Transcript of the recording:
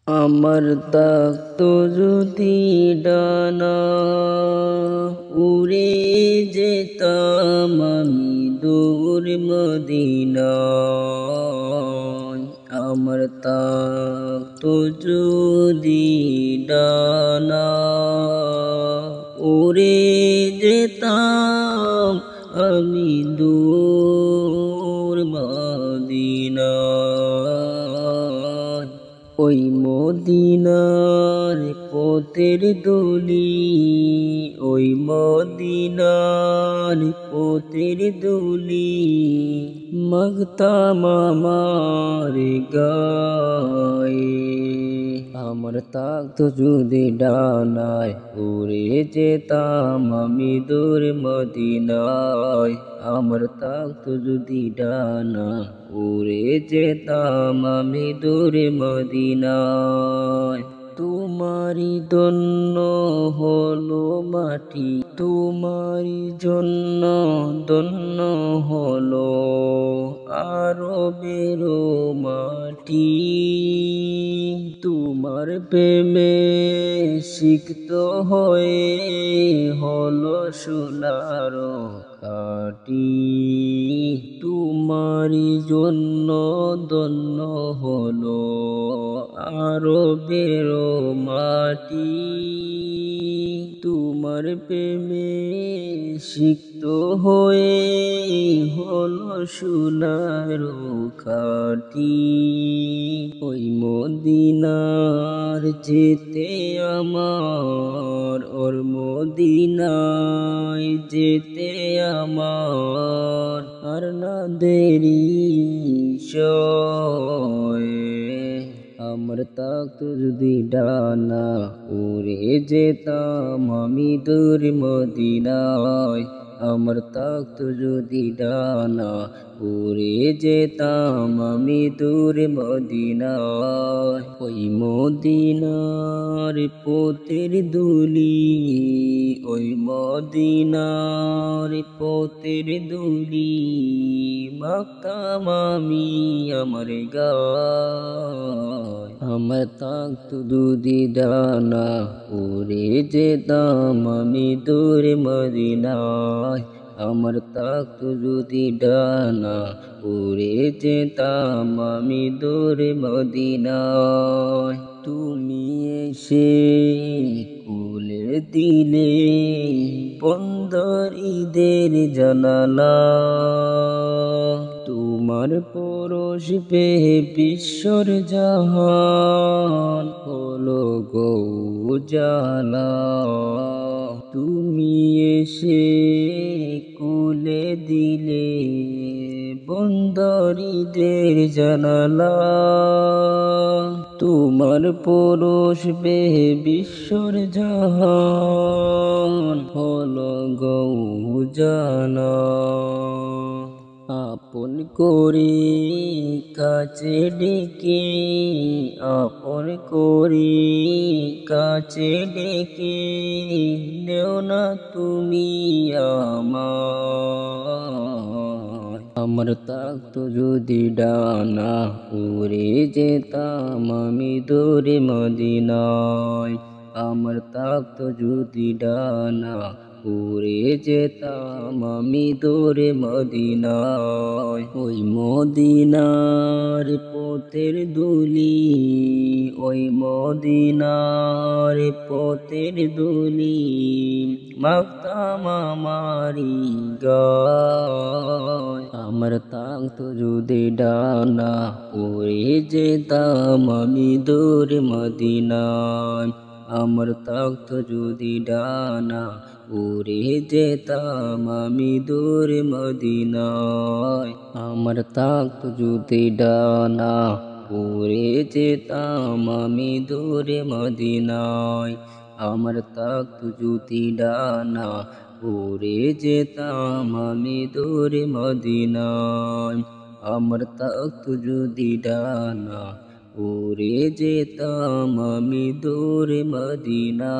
আমার থাকতো যদি ডানা, উড়ে যেতাম আমি দূর মদিনায়। আমার থাকতো যদি ডানা, উড়ে যেতাম আমি দূর মদিনায়। ওই মদিনার পথের দলি, ওই মদিনার পথের দলি, মাগতাম আমার গায়ে। আমার থাকতো যদি ডানায়, উড়ে যেতাম আমি দূর মদিনায়। আমার থাকতো যদি ডানা, উড়ে যেতাম আমি দূর মদিনায়। তোমারি জন্য হলো মাটি, তোমারি জন্য ধন্য হলো আরবের মাটি। তোমার প্রেমে সিক্ত হয়ে হলো সোনার খাঁটি। তোমারি জন্য ধন্য হলো আরবের মাটি। তোমার প্রেমে সিক্ত হয়ে হলো সোনার খাঁটি। ওই মদিনার যেতে আমার, ওর মদিনায় যেতে আমার আর না দেরি সয়। আমার থাকতো যদি ডানা, উড়ে যেতাম আমি দূর মদিনায়। আমার থাকতো যদি ডানা, উড়ে যেতাম আমি দূর মদিনায়। ওই মদিনার পথের ধুলি, ওই মদিনার পথের ধুলি, মাখতাম আমি আমার গায়। আমার থাকতো যদি ডানা, উড়ে যেতাম আমি দূর মদিনায়। আমার থাকতো যদি ডানা, উড়ে যেতাম আমি দূর মদিনায়। তুমি এসে খুলে দিলে বন্দর ঈদের জানালা, তোমার পরশ পেয়ে বিশ্বর জাহান হলো গো উজালা। তুমি এসে খুলে দিলে বন্দর ঈদের জানালা, তোমার পরশ পেয়ে বিশ্বর জাহান হলো গো উজালা। আপন করে কাছে ডেকে, আপন করে কাছে ডেকে নেও না তুমি আমায়। আমার থাকতো যদি ডানা, উড়ে যেতাম আমি দূর মদিনায়। আমার থাকতো যদি ডানা, উড়ে যেতাম আমি দূর মদিনায়। ওই মদিনার পথের ধুলি, ওই মদিনার পথের ধুলি, মাখতাম আমারি গায়। আমার থাকতো যদি ডানা, উড়ে যেতাম আমি দূর মদিনায়। আমার থাকতো যদি ডানা, উড়ে যেতাম আমি দূর মদিনায়। আমার থাকতো যদি ডানা, উড়ে যেতাম আমি দূর মদিনায়। আমার থাকতো যদি ডানা, উড়ে যেতাম আমি দূর মদিনায়। আমার থাকতো যদি ডানা, উড়ে যেতাম আমি দূর মদিনায়।